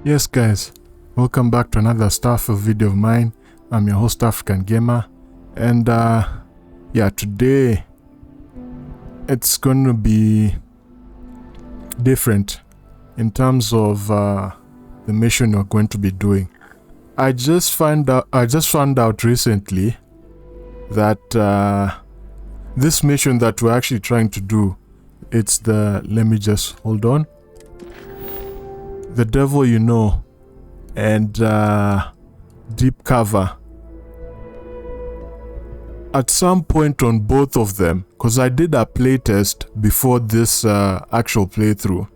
Yes guys, welcome back to another Starfield video of mine. I'm your host African Gamer, and yeah, today it's going to be different in terms of the mission we're going to be doing. I just found out recently that this mission that we're actually trying to do, it's the, let me just hold on, the devil you know, and deep cover. At some point on both of them, because I did a playtest before this actual playthrough,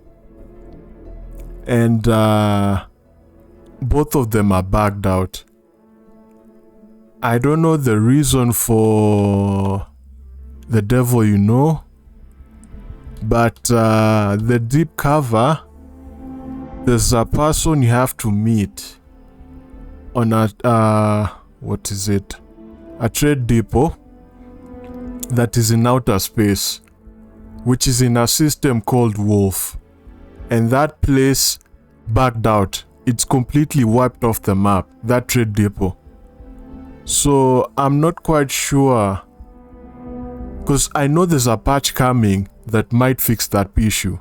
and both of them are bugged out. I don't know the reason for the devil you know, but the deep cover, there's a person you have to meet on a what is it? A trade depot that is in outer space, which is in a system called Wolf, and that place bugged out. It's completely wiped off the map, that trade depot. So I'm not quite sure, because I know there's a patch coming that might fix that issue,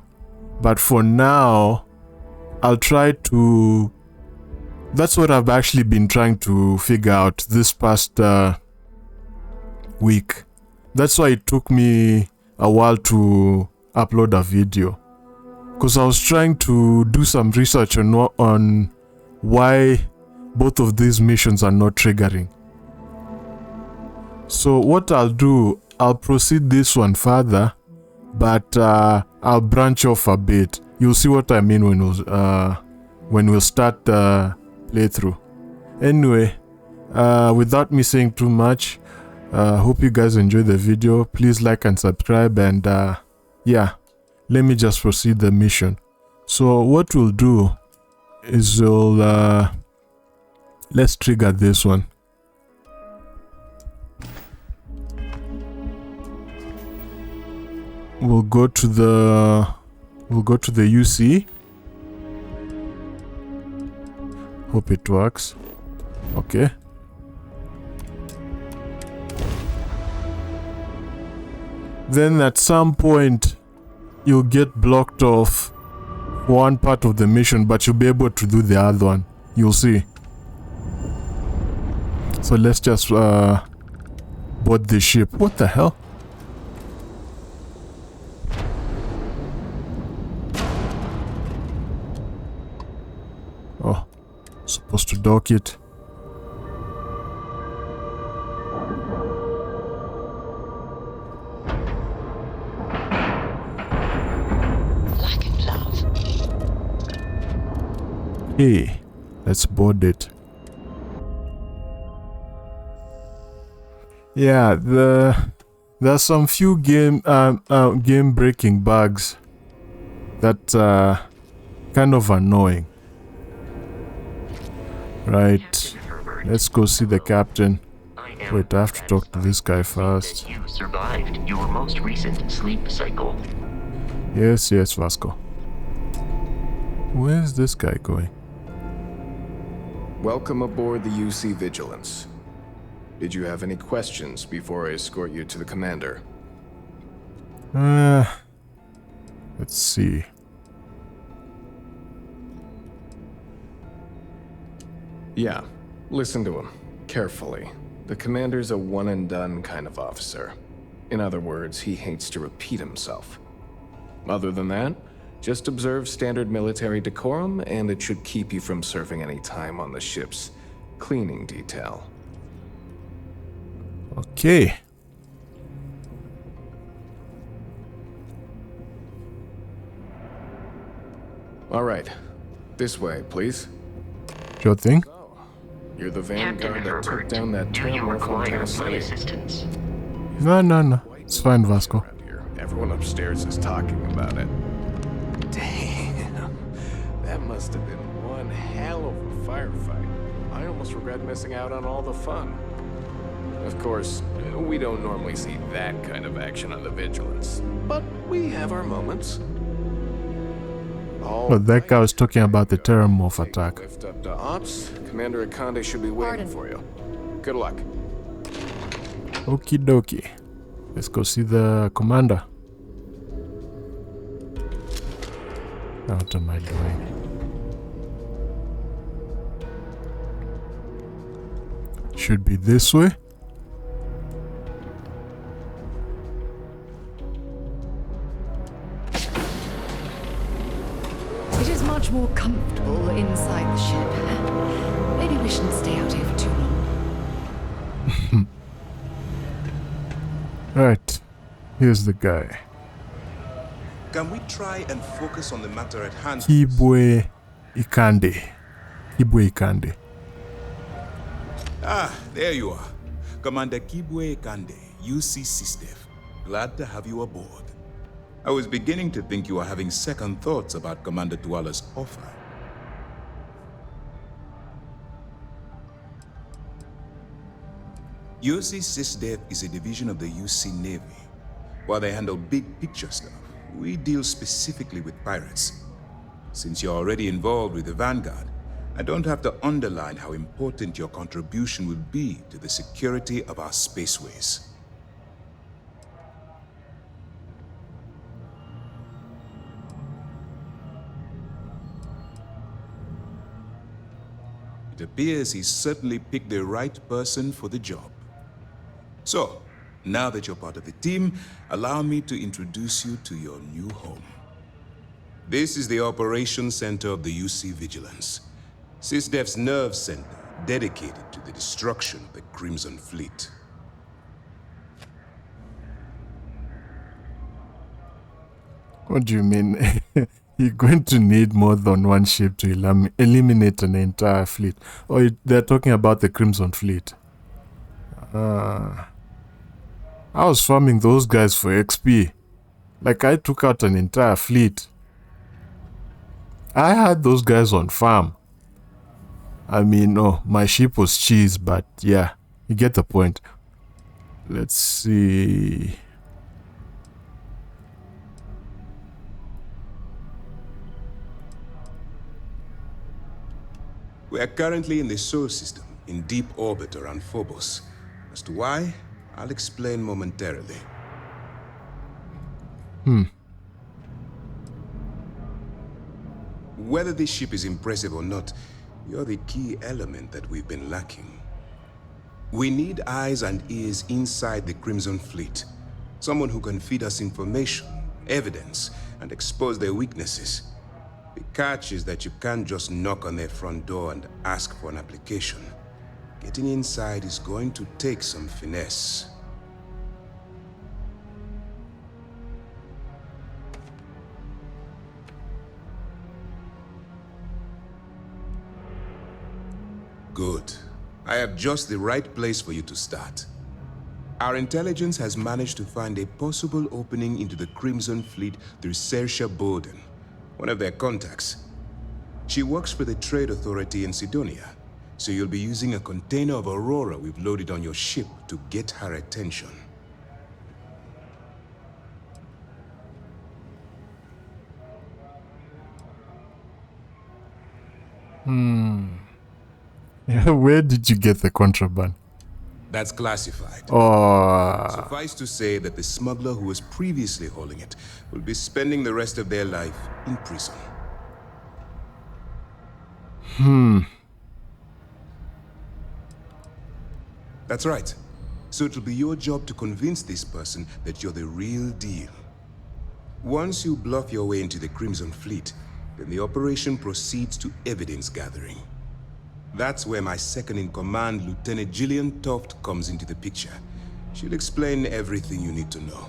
but for now I'll try to... That's what I've actually been trying to figure out this past week. That's why it took me a while to upload a video, because I was trying to do some research on why both of these missions are not triggering. So what I'll do, I'll proceed this one further, but I'll branch off a bit. You'll see what I mean when we'll start the playthrough. Anyway, without me saying too much, hope you guys enjoy the video. Please like and subscribe, and yeah, let me just proceed the mission. So what we'll do is let's trigger this one. We'll go to the UC. Hope it works. Okay. Then at some point you'll get blocked off one part of the mission, but you'll be able to do the other one. You'll see. So let's just board the ship. What the hell? Oh, supposed to dock it. Lack of love. Hey, let's board it. Yeah, there's some few game breaking bugs that kind of annoying. Right, let's go see the captain. Wait, I have to talk to this guy first. You survived your most recent sleep cycle. Yes, Vasco. Where's this guy going? Welcome aboard the UC Vigilance. Did you have any questions before I escort you to the commander? Let's see. Yeah, listen to him carefully. The commander's a one-and-done kind of officer. In other words, he hates to repeat himself. Other than that, just observe standard military decorum, and it should keep you from serving any time on the ship's cleaning detail. Okay. All right, this way, please. Sure thing. You're the Captain Vanguard that took Herbert, down that do you terminal from require my Tennessee. assistance? No. It's fine, Vasco. Around here. Everyone upstairs is talking about it. Damn, that must have been one hell of a firefight. I almost regret missing out on all the fun. Of course, we don't normally see that kind of action on the Vigilance, but we have our moments. But that guy was talking about the Terramorph attack. Lift up to ops. Commander Ikande should be waiting for you. Good luck. Okie dokie. Let's go see the commander. What am I doing? Should be this way. It is much more comfortable inside the ship. Maybe we shouldn't stay out here for too long. Right. Here's the guy. Can we try and focus on the matter at hand? Kibwe Ikande. Kibwe Ikande. Ah, there you are. Commander Kibwe Ikande, UC Systef. Glad to have you aboard. I was beginning to think you were having second thoughts about Commander Tuala's offer. UC Systef is a division of the UC Navy. While they handle big picture stuff, we deal specifically with pirates. Since you're already involved with the Vanguard, I don't have to underline how important your contribution will be to the security of our spaceways. It appears he's certainly picked the right person for the job. So, now that you're part of the team, allow me to introduce you to your new home. This is the operations center of the UC Vigilance, SysDef's nerve center dedicated to the destruction of the Crimson Fleet. What do you mean? You're going to need more than one ship to eliminate an entire fleet. Or they're talking about the Crimson Fleet. I was farming those guys for XP. Like, I took out an entire fleet. I had those guys on farm. I mean, my ship was cheese, but yeah, you get the point. Let's see. We are currently in the Sol system, in deep orbit around Phobos. As to why, I'll explain momentarily. Whether this ship is impressive or not, you're the key element that we've been lacking. We need eyes and ears inside the Crimson Fleet. Someone who can feed us information, evidence, and expose their weaknesses. The catch is that you can't just knock on their front door and ask for an application. Getting inside is going to take some finesse. Good. I have just the right place for you to start. Our intelligence has managed to find a possible opening into the Crimson Fleet through Saoirse Bowden, one of their contacts. She works for the Trade Authority in Sidonia, so you'll be using a container of Aurora we've loaded on your ship to get her attention. Where did you get the contraband? That's classified. Oh, Suffice to say that the smuggler who was previously hauling it will be spending the rest of their life in prison. That's right. So it'll be your job to convince this person that you're the real deal. Once you bluff your way into the Crimson Fleet, then the operation proceeds to evidence gathering. That's where my second-in-command, Lieutenant Gillian Toft, comes into the picture. She'll explain everything you need to know.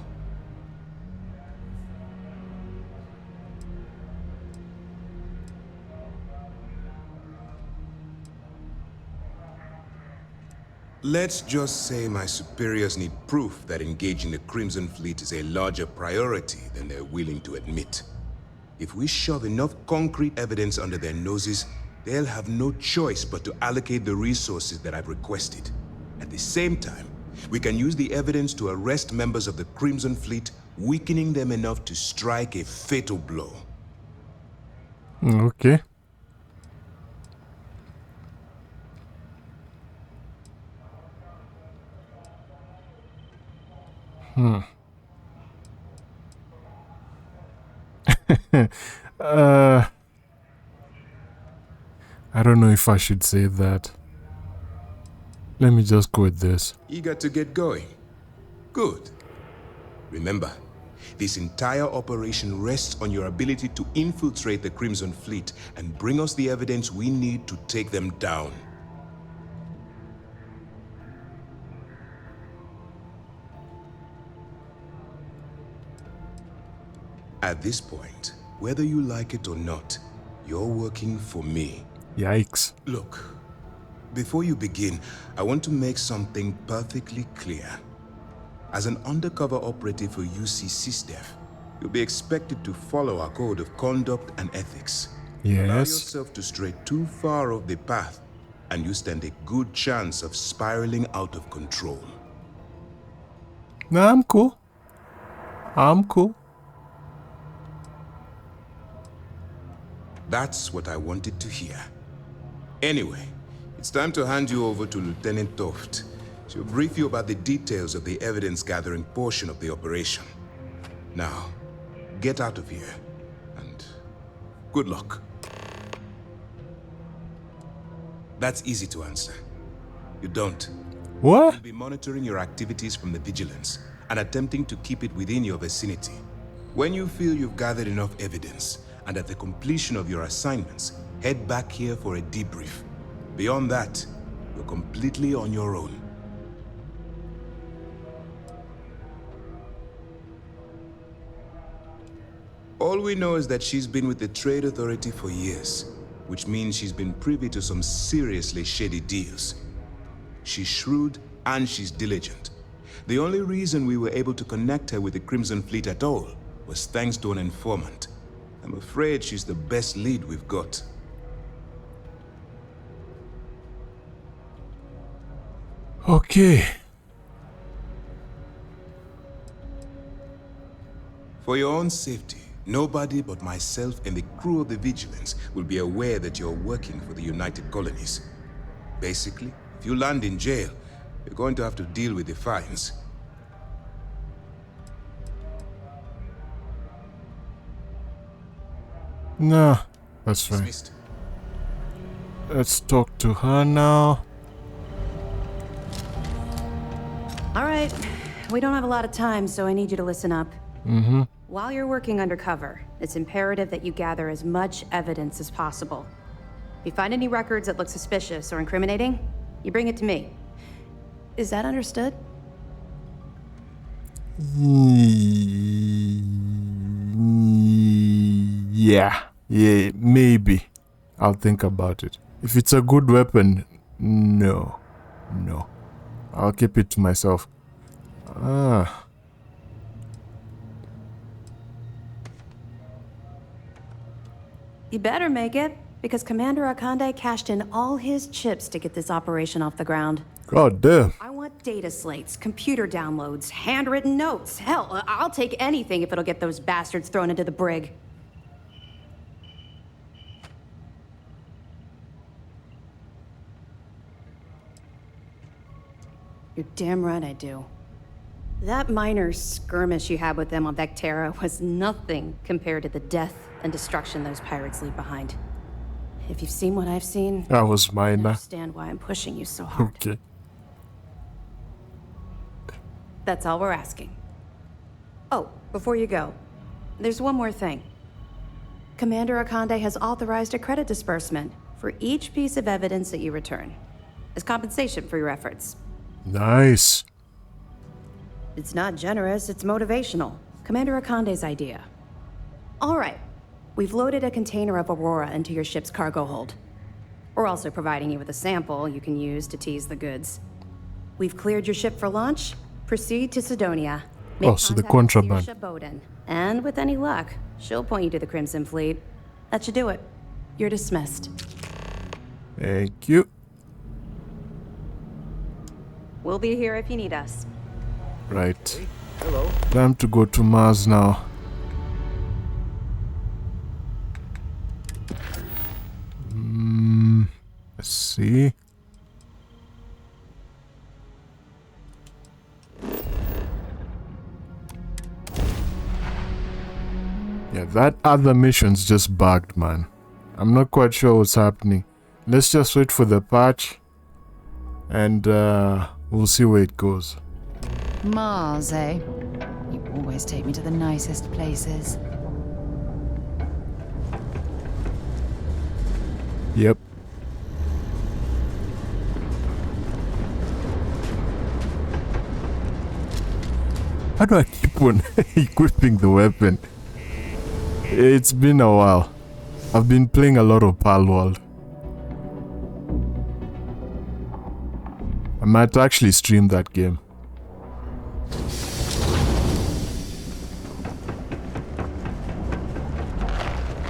Let's just say my superiors need proof that engaging the Crimson Fleet is a larger priority than they're willing to admit. If we shove enough concrete evidence under their noses, they'll have no choice but to allocate the resources that I've requested. At the same time, we can use the evidence to arrest members of the Crimson Fleet, weakening them enough to strike a fatal blow. Okay. uh, I don't know if I should say that. Let me just go with this. Eager to get going? Good. Remember, this entire operation rests on your ability to infiltrate the Crimson Fleet and bring us the evidence we need to take them down. At this point, whether you like it or not, you're working for me. Yikes. Look, before you begin, I want to make something perfectly clear. As an undercover operative for UC SysDef, you'll be expected to follow our code of conduct and ethics. Allow Yes. yourself to stray too far off the path, and you stand a good chance of spiraling out of control. Nah, I'm cool. I'm cool. That's what I wanted to hear. Anyway, it's time to hand you over to Lieutenant Toft. She'll brief you about the details of the evidence-gathering portion of the operation. Now, get out of here, and good luck. That's easy to answer. You don't. What? You'll be monitoring your activities from the Vigilance and attempting to keep it within your vicinity. When you feel you've gathered enough evidence, and at the completion of your assignments, head back here for a debrief. Beyond that, you're completely on your own. All we know is that she's been with the Trade Authority for years, which means she's been privy to some seriously shady deals. She's shrewd and she's diligent. The only reason we were able to connect her with the Crimson Fleet at all was thanks to an informant. I'm afraid she's the best lead we've got. Okay. For your own safety, nobody but myself and the crew of the Vigilance will be aware that you're working for the United Colonies. Basically, if you land in jail, you're going to have to deal with the fines. Nah, that's fine. Dismissed. Let's talk to her now. All right, we don't have a lot of time, so I need you to listen up. While you're working undercover, it's imperative that you gather as much evidence as possible. If you find any records that look suspicious or incriminating, you bring it to me. Is that understood? Yeah, maybe. I'll think about it. If it's a good weapon, no. I'll keep it to myself. You better make it, because Commander Ikande cashed in all his chips to get this operation off the ground. God damn. I want data slates, computer downloads, handwritten notes. Hell, I'll take anything if it'll get those bastards thrown into the brig. You're damn right I do. That minor skirmish you had with them on Vectera was nothing compared to the death and destruction those pirates leave behind. If you've seen what I've seen, That was I minor. understand why I'm pushing you so hard. Okay. That's all we're asking. Oh, before you go, there's one more thing. Commander Ikande has authorized a credit disbursement for each piece of evidence that you return, as compensation for your efforts. Nice. It's not generous, it's motivational. Commander Ikande's idea. All right, we've loaded a container of Aurora into your ship's cargo hold. We're also providing you with a sample you can use to tease the goods. We've cleared your ship for launch. Proceed to Sidonia. Make Oh, so the contact with contraband. Saoirse Bowden. And with any luck, she'll point you to the Crimson Fleet. That should do it. You're dismissed. Thank you. We'll be here if you need us. Right. Hello. Time to go to Mars now. see. Yeah, that other mission's just bugged, man. I'm not quite sure what's happening. Let's just wait for the patch. And we'll see where it goes. Mars, eh? You always take me to the nicest places. Yep. How do I keep on equipping the weapon? It's been a while. I've been playing a lot of Palworld. I might actually stream that game.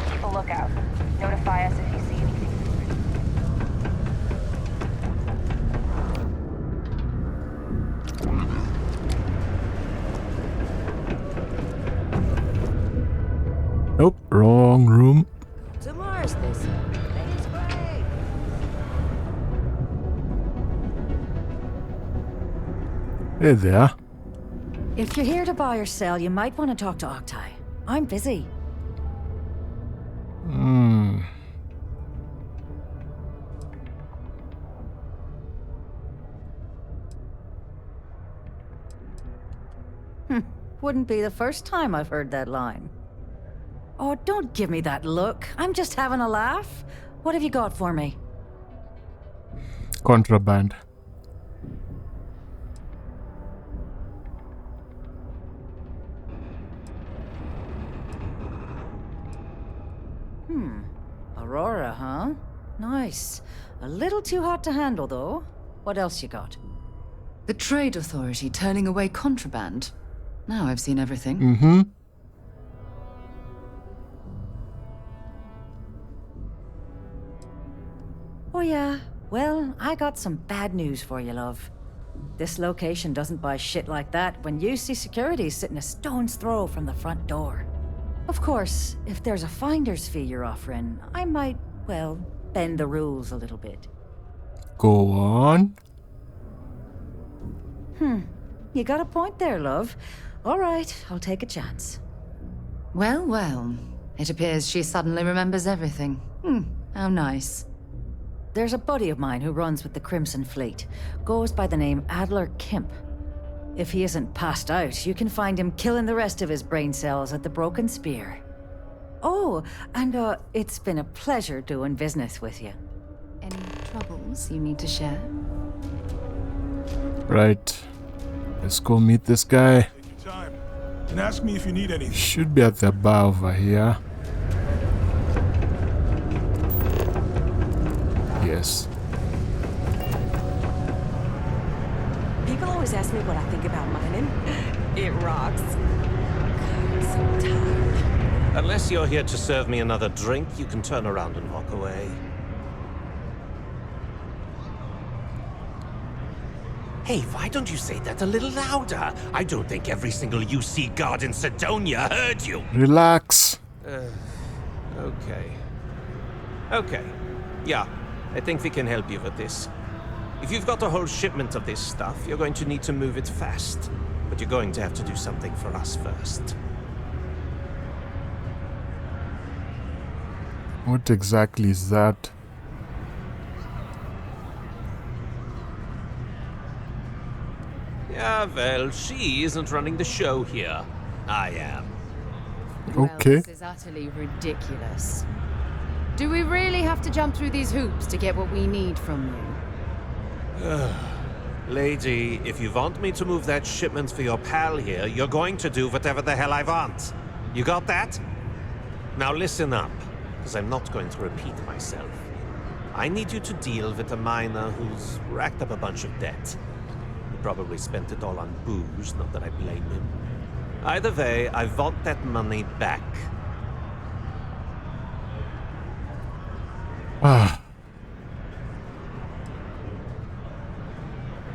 Keep a lookout. Notify us if you see anything. Nope, wrong room. To Mars, they say. Thanks, great. Hey there. If you're here to buy or sell, you might want to talk to Octai. I'm busy. Wouldn't be the first time I've heard that line. Oh, don't give me that look. I'm just having a laugh. What have you got for me? Contraband. Aurora, huh? Nice. A little too hot to handle, though. What else you got? The Trade Authority turning away contraband. Now I've seen everything. Mm-hmm. Oh, yeah. Well, I got some bad news for you, love. This location doesn't buy shit like that when UC Security's sitting a stone's throw from the front door. Of course, if there's a finder's fee you're offering, I might, well, bend the rules a little bit. Go on. You got a point there, love. All right, I'll take a chance. Well, well. It appears she suddenly remembers everything. How nice. There's a buddy of mine who runs with the Crimson Fleet. Goes by the name Adler Kemp. If he isn't passed out, you can find him killing the rest of his brain cells at the Broken Spear. Oh, and it's been a pleasure doing business with you. Any troubles you need to share? Right. Let's go meet this guy. Take your time and ask me if you need anything. Should be at the bar over here. Yes. People always ask me what I think about mining. It rocks. God, I'm so tired. Unless you're here to serve me another drink, you can turn around and walk away. Hey, why don't you say that a little louder? I don't think every single UC guard in Sidonia heard you. Relax. Okay. Yeah, I think we can help you with this. If you've got a whole shipment of this stuff, you're going to need to move it fast. But you're going to have to do something for us first. What exactly is that? Yeah, well, she isn't running the show here. I am. Okay. Well, this is utterly ridiculous. Do we really have to jump through these hoops to get what we need from you? Lady, if you want me to move that shipment for your pal here, you're going to do whatever the hell I want. You got that? Now listen up, because I'm not going to repeat myself. I need you to deal with a miner who's racked up a bunch of debt. He probably spent it all on booze, not that I blame him. Either way, I want that money back.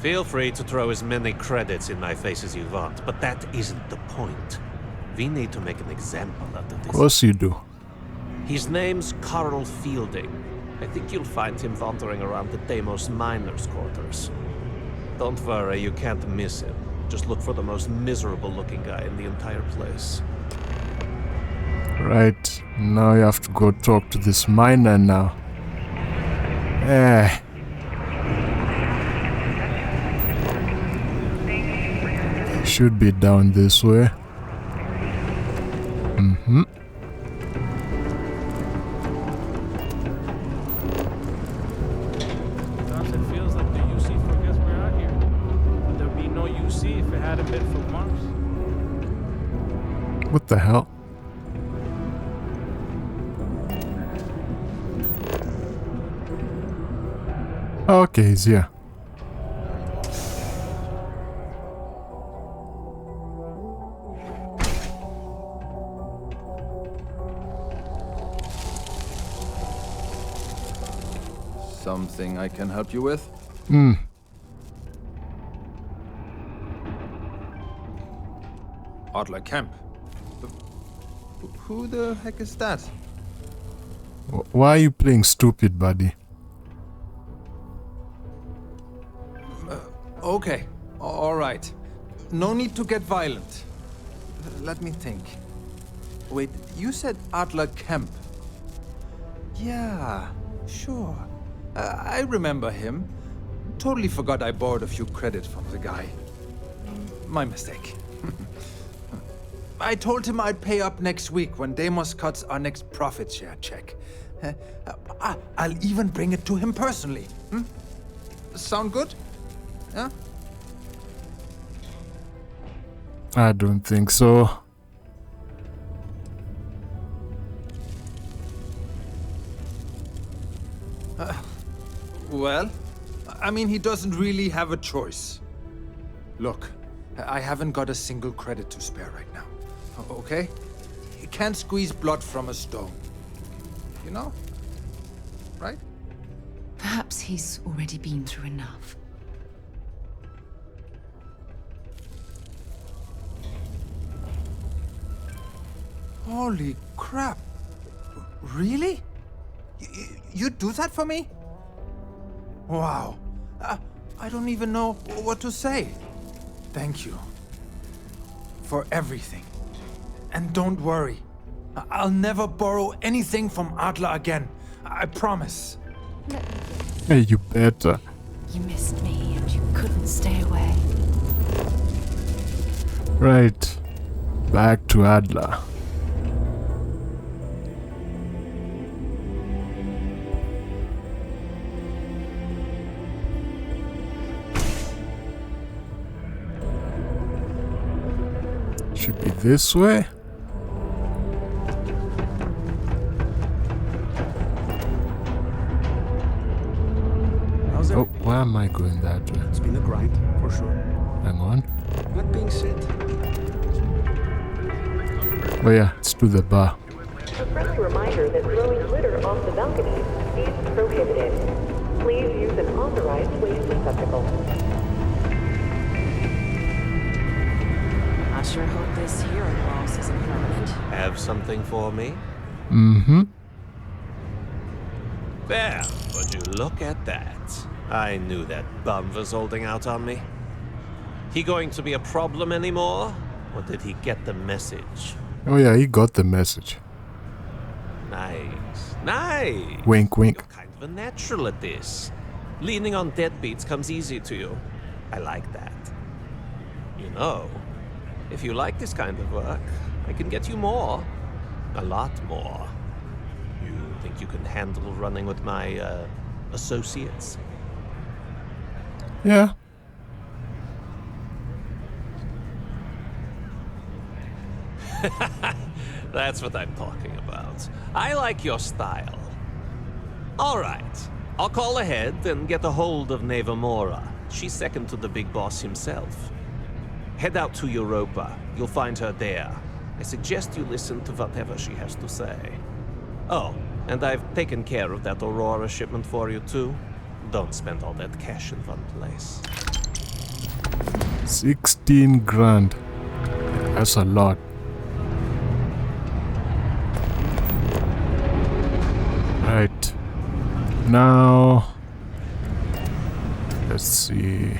Feel free to throw as many credits in my face as you want, but that isn't the point. We need to make an example out of this. Of course you do. His name's Carl Fielding. I think you'll find him wandering around the Deimos miners' quarters. Don't worry, you can't miss him. Just look for the most miserable-looking guy in the entire place. Right. Now you have to go talk to this miner now. Should be down this way. Sometimes it feels like the UC forgets we're out here. But there'd be no UC if it hadn't been for Mars. What the hell? Okay, he's here. Something I can help you with? Adler Kemp. Who the heck is that? Why are you playing stupid, buddy? Okay, all right. No need to get violent. Let me think. Wait, you said Adler Kemp. Yeah, sure. I remember him. Totally forgot I borrowed a few credits from the guy. My mistake. I told him I'd pay up next week when Deimos cuts our next profit share check. I'll even bring it to him personally. Sound good? Yeah? I don't think so. Well, I mean, he doesn't really have a choice. Look, I haven't got a single credit to spare right now. Okay? You can't squeeze blood from a stone. You know? Right? Perhaps he's already been through enough. Holy crap. Really? You'd do that for me? Wow. I don't even know what to say. Thank you. For everything. And don't worry. I'll never borrow anything from Adler again. I promise. Hey, you better. You missed me and you couldn't stay away. Right. Back to Adler. Should be this way. Oh, why am I going that way? It's been a grind, for sure. Hang on. That being said, Oh yeah, it's to the bar. A friendly reminder that throwing litter off the balconies is prohibited. Please use an authorized waste receptacle. I sure hope this hearing loss isn't permanent. Have something for me? Mm-hmm. There, would you look at that? I knew that bum was holding out on me. He going to be a problem anymore? Or did he get the message? Oh yeah, he got the message. Nice. Nice! Wink, wink. You're kind of a natural at this. Leaning on deadbeats comes easy to you. I like that. You know, if you like this kind of work, I can get you more. A lot more. You think you can handle running with my, associates? Yeah. That's what I'm talking about. I like your style. All right. I'll call ahead and get a hold of Neva Mora. She's second to the big boss himself. Head out to Europa. You'll find her there. I suggest you listen to whatever she has to say. Oh, and I've taken care of that Aurora shipment for you too. Don't spend all that cash in one place. 16 grand. That's a lot. Now, let's see.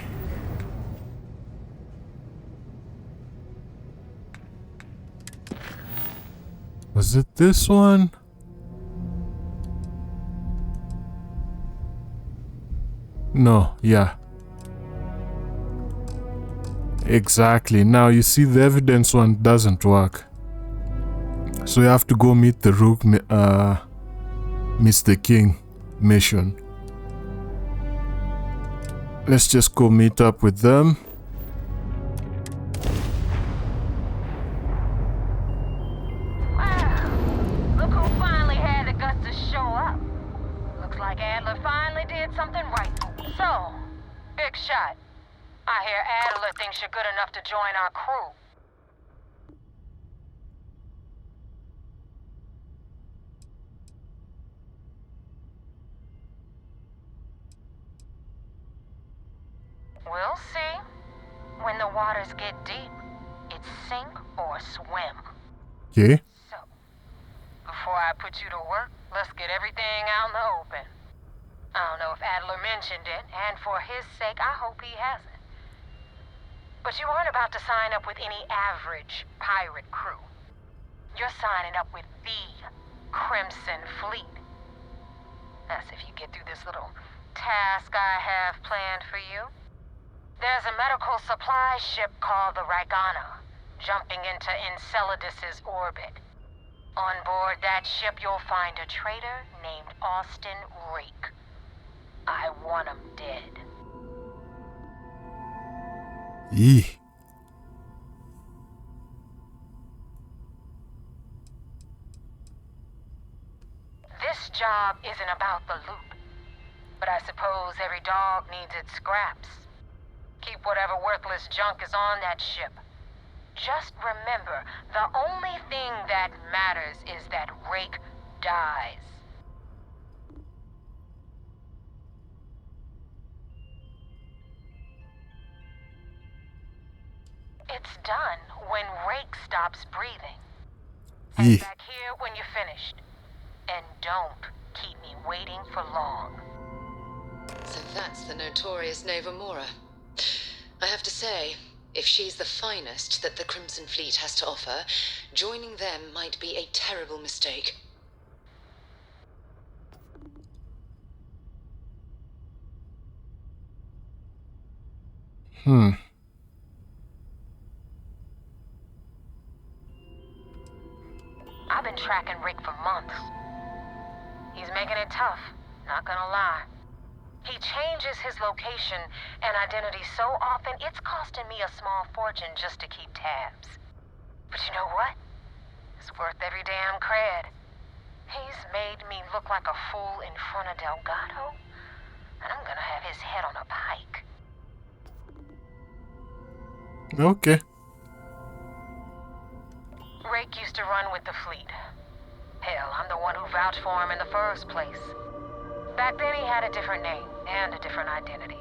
Was it this one? No, yeah. Exactly. Now you see the evidence one doesn't work. So you have to go meet the Rook Mr. King mission. Let's just go meet up with them. Wow, look who finally had the guts to show up. Looks like Adler finally did something right. So, big shot. I hear Adler thinks you're good enough to join our crew. We'll see. When the waters get deep, it's sink or swim. Okay. So, before I put you to work, let's get everything out in the open. I don't know if Adler mentioned it, and for his sake, I hope he hasn't. But you aren't about to sign up with any average pirate crew. You're signing up with the Crimson Fleet. That's if you get through this little task I have planned for you. There's a medical supply ship called the Ragana, jumping into Enceladus's orbit. On board that ship, you'll find a traitor named Austin Reek. I want him dead. Yee. This job isn't about the loot, but I suppose every dog needs its scraps. Keep whatever worthless junk is on that ship. Just remember, the only thing that matters is that Rake dies. It's done when Rake stops breathing. Head back here when you're finished. And don't keep me waiting for long. So that's the notorious Neva Mora. I have to say, if she's the finest that the Crimson Fleet has to offer, joining them might be a terrible mistake. I've been tracking Rick for months. He's making it tough, not gonna lie. He changes his location and identity so often, it's costing me a small fortune just to keep tabs. But you know what? It's worth every damn cred. He's made me look like a fool in front of Delgado, and I'm gonna have his head on a pike. Okay. Rake used to run with the fleet. Hell, I'm the one who vouched for him in the first place. Back then he had a different name and a different identity.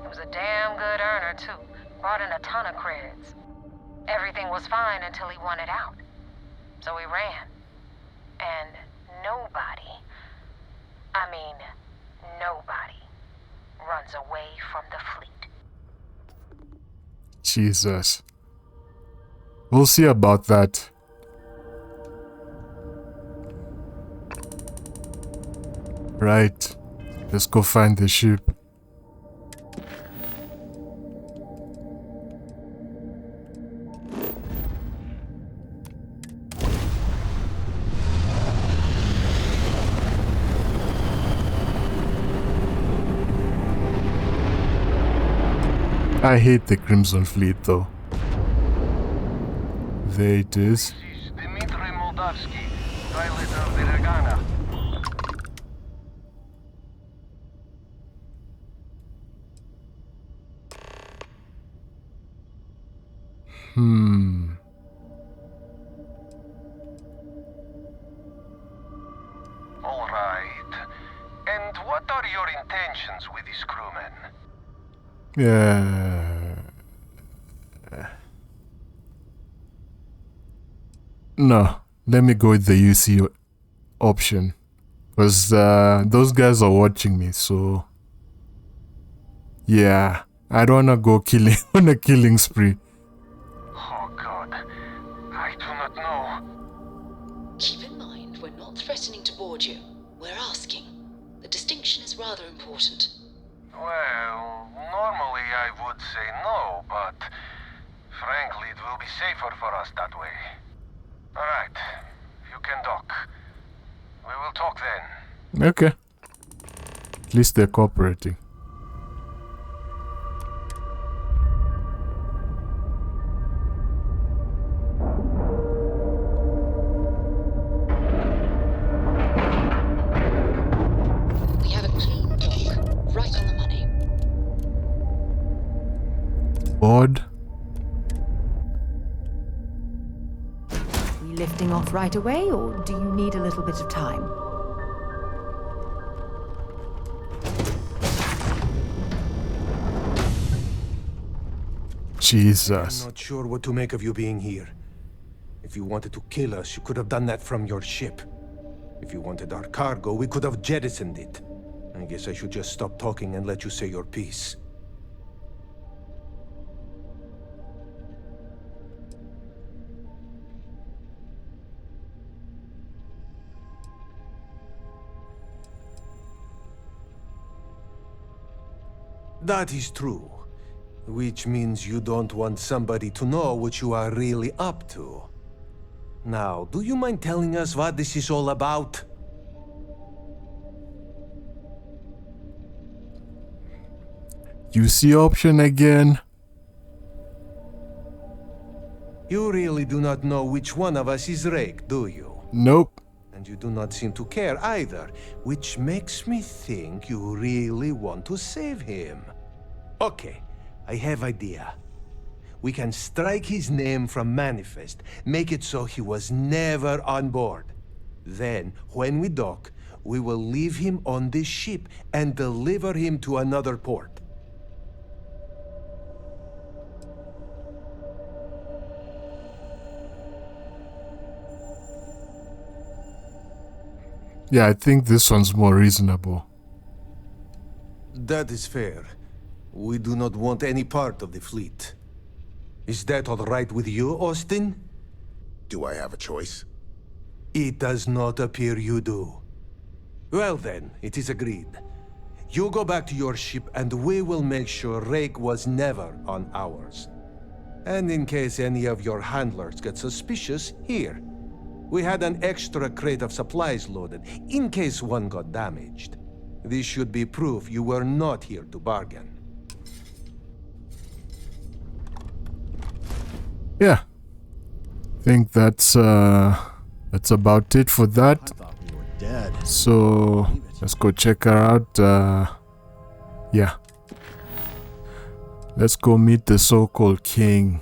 He was a damn good earner too. Brought in a ton of creds. Everything was fine until he wanted out. So he ran. And nobody, I mean nobody, runs away from the fleet. Jesus. We'll see about that. Right. Let's go find the ship. I hate the Crimson Fleet though. There it is. All right. And what are your intentions with these crewmen? No, let me go with the UC option. Because those guys are watching me, so yeah, I don't wanna go killing on a killing spree. Oh God, I do not know. Keep in mind, we're not threatening to board you. We're asking. The distinction is rather important. Well, normally I would say no, but frankly, it will be safer for us that way. All right, you can dock. We will talk then. Okay. At least they're cooperating. We have a clean dock, right on the money. Board. We lifting off right away, or do you need a little bit of time? Jesus. I'm not sure what to make of you being here. If you wanted to kill us, you could have done that from your ship. If you wanted our cargo, we could have jettisoned it. I guess I should just stop talking and let you say your piece. That is true. Which means you don't want somebody to know what you are really up to. Now, do you mind telling us what this is all about? UC option again. You really do not know which one of us is Rake, do you? Nope. And you do not seem to care either, which makes me think you really want to save him. Okay, I have idea. We can strike his name from Manifest, make it so he was never on board. Then, when we dock, we will leave him on this ship and deliver him to another port. Yeah, I think this one's more reasonable. That is fair. We do not want any part of the fleet. Is that all right with you, Austin? Do I have a choice? It does not appear you do. Well then, it is agreed. You go back to your ship and we will make sure Rake was never on ours. And in case any of your handlers get suspicious, here. We had an extra crate of supplies loaded, in case one got damaged. This should be proof you were not here to bargain. Yeah. I think that's about it for that. I thought we were dead. So let's go check her out. Yeah. Let's go meet the so-called king.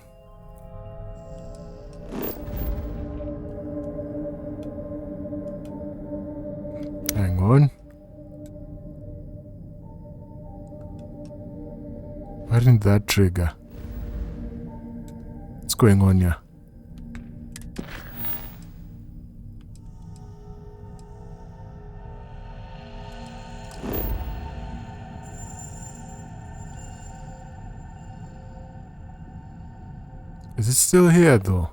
Hang on. Why didn't that trigger? What's going on here? Is it still here though?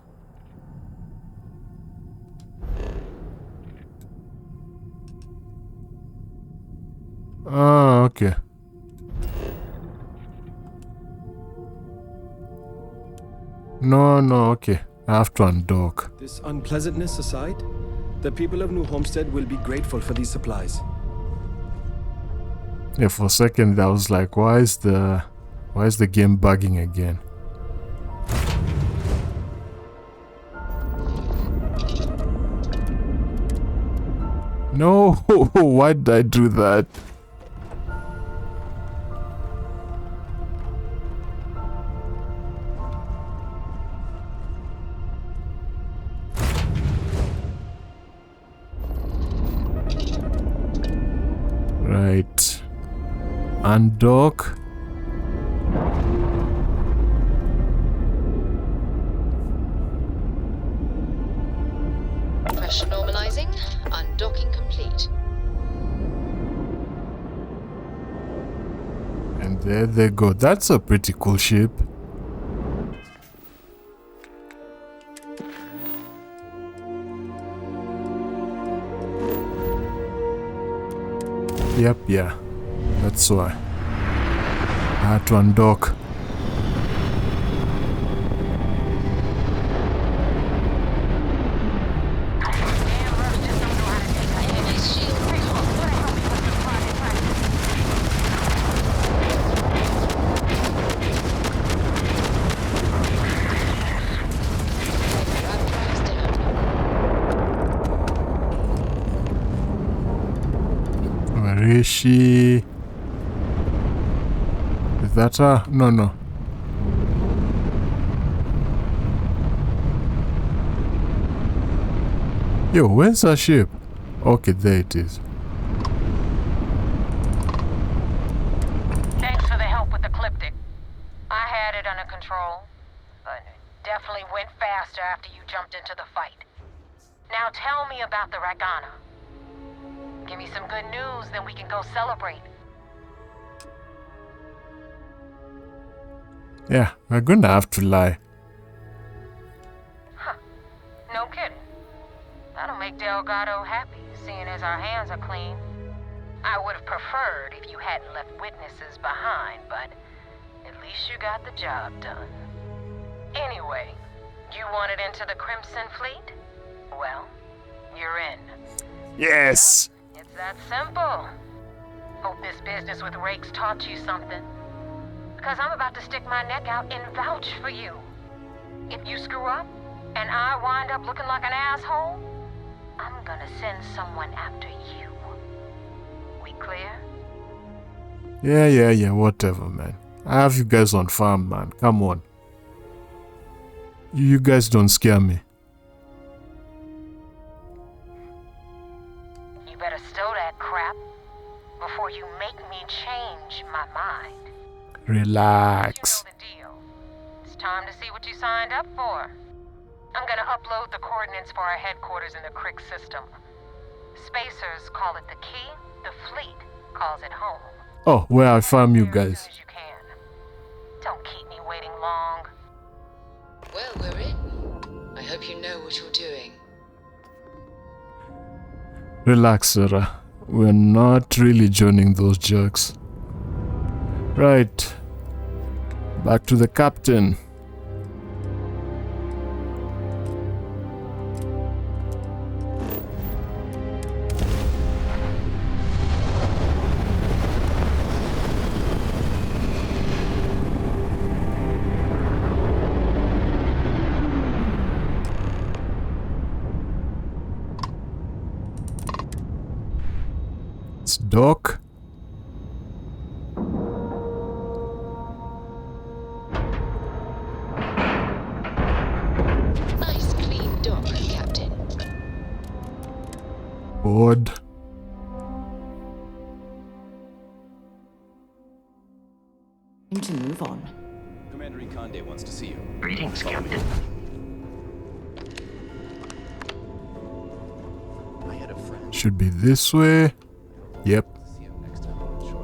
Oh, okay. No, okay. I have to undock. This unpleasantness aside, the people of New Homestead will be grateful for these supplies. Yeah, for a second I was like, why is the game bugging again? No, why did I do that? Right. Undock. Pressure normalizing. Undocking complete. There they go. That's a pretty cool ship. Yep, yeah. That's why. I had to undock. Where is she? Is that her? No, no. Yo, where's her ship? Okay, there it is. Thanks for the help with the Ecliptic. I had it under control, but it definitely went faster after you jumped into the fight. Now tell me about the Ragana. Give me some good news, then we can go celebrate. Yeah, we're gonna have to lie. Huh. No kidding. That'll make Delgado happy, seeing as our hands are clean. I would have preferred if you hadn't left witnesses behind, but at least you got the job done. Anyway, you wanted into the Crimson Fleet? Well, you're in. Yes! It's that simple. Hope this business with Rakes taught you something. Because I'm about to stick my neck out and vouch for you. If you screw up, and I wind up looking like an asshole, I'm gonna send someone after you. We clear? Yeah, whatever, man. I have you guys on farm, man. Come on. You guys don't scare me. You better stow that crap before you make me change my mind. Relax. You know the deal. It's time to see what you signed up for. I'm gonna upload the coordinates for our headquarters in the Crick system. Spacers call it the key, the fleet calls it home. Oh, where I farm you guys. Don't keep me waiting long. Well, we're in. I hope you know what you're doing. Relax, Sarah. We're not really joining those jerks. Right. Back to the captain. It's dock. Nice clean dock, Captain. Board. Time to move on. Commander Ikande wants to see you. Greetings, Captain. I had a friend. Should be this way. Yep. See you next time. Sure.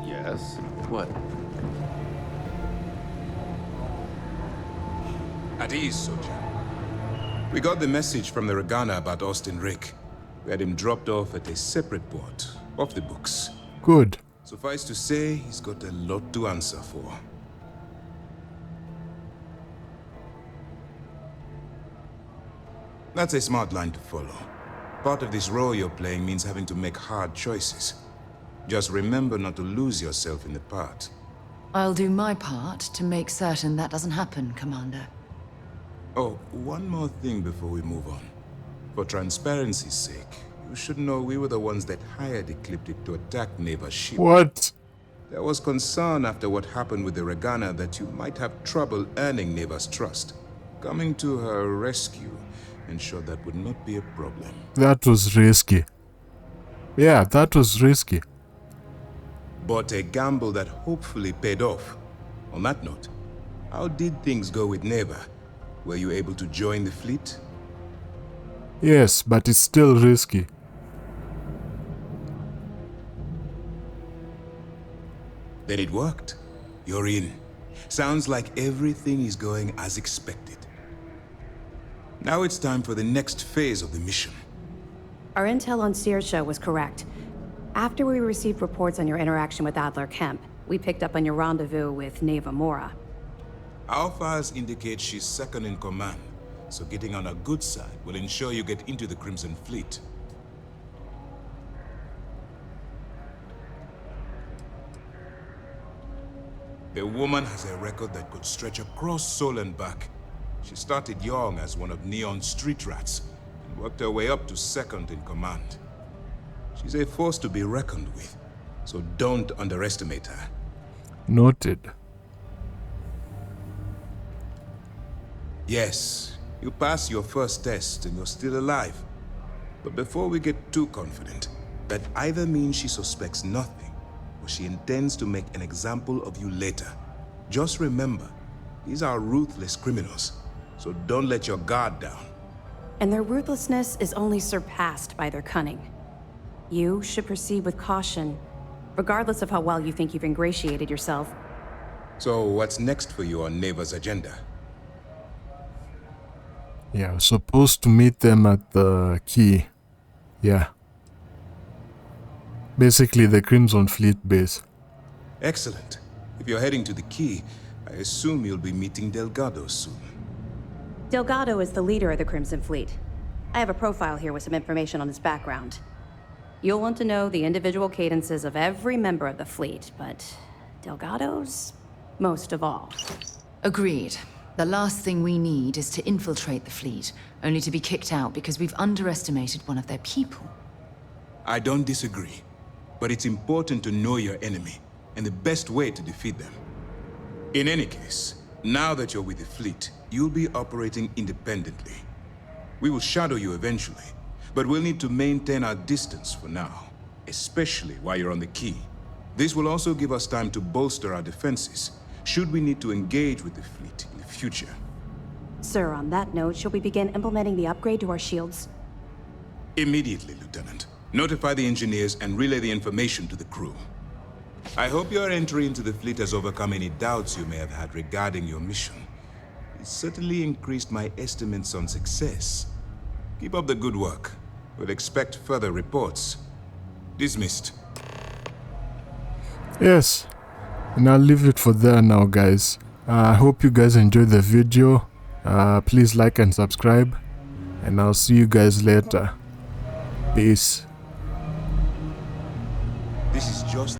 Yes. What? At ease, soldier. We got the message from the Ragana about Austin Rick. We had him dropped off at a separate port, off the books. Good. Suffice to say, he's got a lot to answer for. That's a smart line to follow. Part of this role you're playing means having to make hard choices. Just remember not to lose yourself in the part. I'll do my part to make certain that doesn't happen, Commander. Oh, one more thing before we move on. For transparency's sake, you should know we were the ones that hired Ecliptic to attack Neva's ship. What? There was concern after what happened with the Ragana that you might have trouble earning Neva's trust. Coming to her rescue ensured that would not be a problem. That was risky. Yeah, that was risky. But a gamble that hopefully paid off. On that note, how did things go with Neva? Were you able to join the fleet? Yes, but it's still risky. Then it worked. You're in. Sounds like everything is going as expected. Now it's time for the next phase of the mission. Our intel on Saoirse was correct. After we received reports on your interaction with Adler Kemp, we picked up on your rendezvous with Neva Mora. Our files indicate she's second in command, so getting on her good side will ensure you get into the Crimson Fleet. The woman has a record that could stretch across Sol and back. She started young as one of Neon's street rats, and worked her way up to second in command. She's a force to be reckoned with, so don't underestimate her. Noted. Yes, you passed your first test and you're still alive. But before we get too confident, that either means she suspects nothing, or she intends to make an example of you later. Just remember, these are ruthless criminals, so don't let your guard down. And their ruthlessness is only surpassed by their cunning. You should proceed with caution, regardless of how well you think you've ingratiated yourself. So what's next for you on Neva's agenda? Yeah, we're supposed to meet them at the key. Yeah. Basically the Crimson Fleet base. Excellent. If you're heading to the key, I assume you'll be meeting Delgado soon. Delgado is the leader of the Crimson Fleet. I have a profile here with some information on his background. You'll want to know the individual cadences of every member of the fleet, but Delgado's most of all. Agreed. The last thing we need is to infiltrate the fleet, only to be kicked out because we've underestimated one of their people. I don't disagree, but it's important to know your enemy, and the best way to defeat them. In any case, now that you're with the fleet, you'll be operating independently. We will shadow you eventually, but we'll need to maintain our distance for now, especially while you're on the key. This will also give us time to bolster our defenses, should we need to engage with the fleet in the future. Sir, on that note, shall we begin implementing the upgrade to our shields? Immediately, Lieutenant. Notify the engineers and relay the information to the crew. I hope your entry into the fleet has overcome any doubts you may have had regarding your mission. It certainly increased my estimates on success. Keep up the good work. We'll expect further reports. Dismissed. Yes. And I'll leave it for there now, guys. I hope you guys enjoyed the video. Please like and subscribe. And I'll see you guys later. Peace. This is just